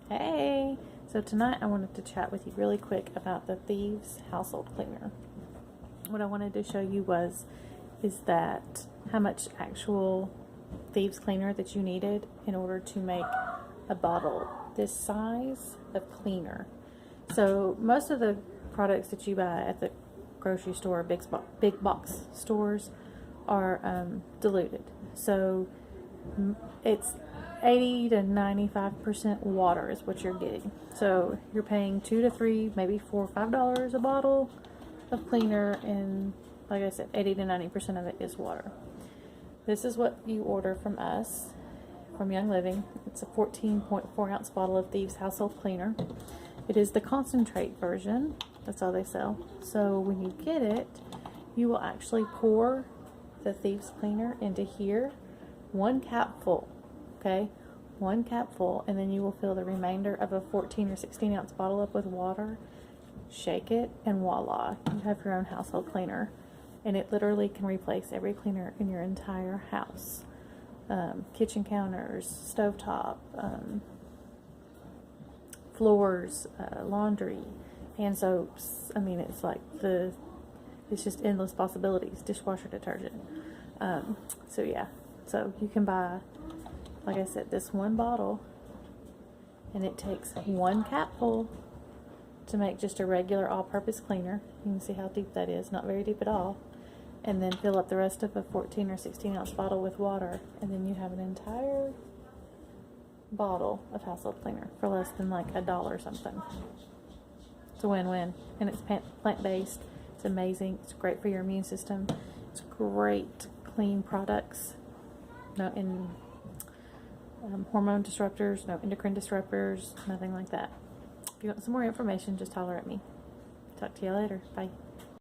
Hey! So tonight I wanted to chat with you really quick about the Thieves household cleaner. What I wanted to show you is that how much actual Thieves cleaner that you needed in order to make a bottle this size of cleaner. So most of the products that you buy at the grocery store, big box stores, are diluted. So it's 80 to 95% water is what you're getting. So you're paying $2 to $3, maybe $4 or $5 a bottle of cleaner, and like I said, 80 to 90% of it is water. This is what you order from us, from Young Living. It's a 14.4 ounce bottle of Thieves household cleaner. It is the concentrate version. That's all they sell. So when you get it, you will actually pour the Thieves cleaner into here, one cap full, okay? One cap full, and then you will fill the remainder of a 14 or 16 ounce bottle up with water, shake it, and voila, you have your own household cleaner. And it literally can replace every cleaner in your entire house. Kitchen counters, stovetop, floors, laundry, hand soaps. I mean, it's like it's just endless possibilities. Dishwasher detergent. So yeah, so you can buy, like I said, this one bottle, and it takes one capful to make just a regular all-purpose cleaner. You can see how deep that is, not very deep at all. And then fill up the rest of a 14 or 16 ounce bottle with water, and then you have an entire bottle of household cleaner for less than like $1 or something. It's a win-win, and it's plant-based. It's amazing. It's great for your immune system. It's great, clean products. No hormone disruptors, no endocrine disruptors, nothing like that. If you want some more information, just holler at me. Talk to you later. Bye.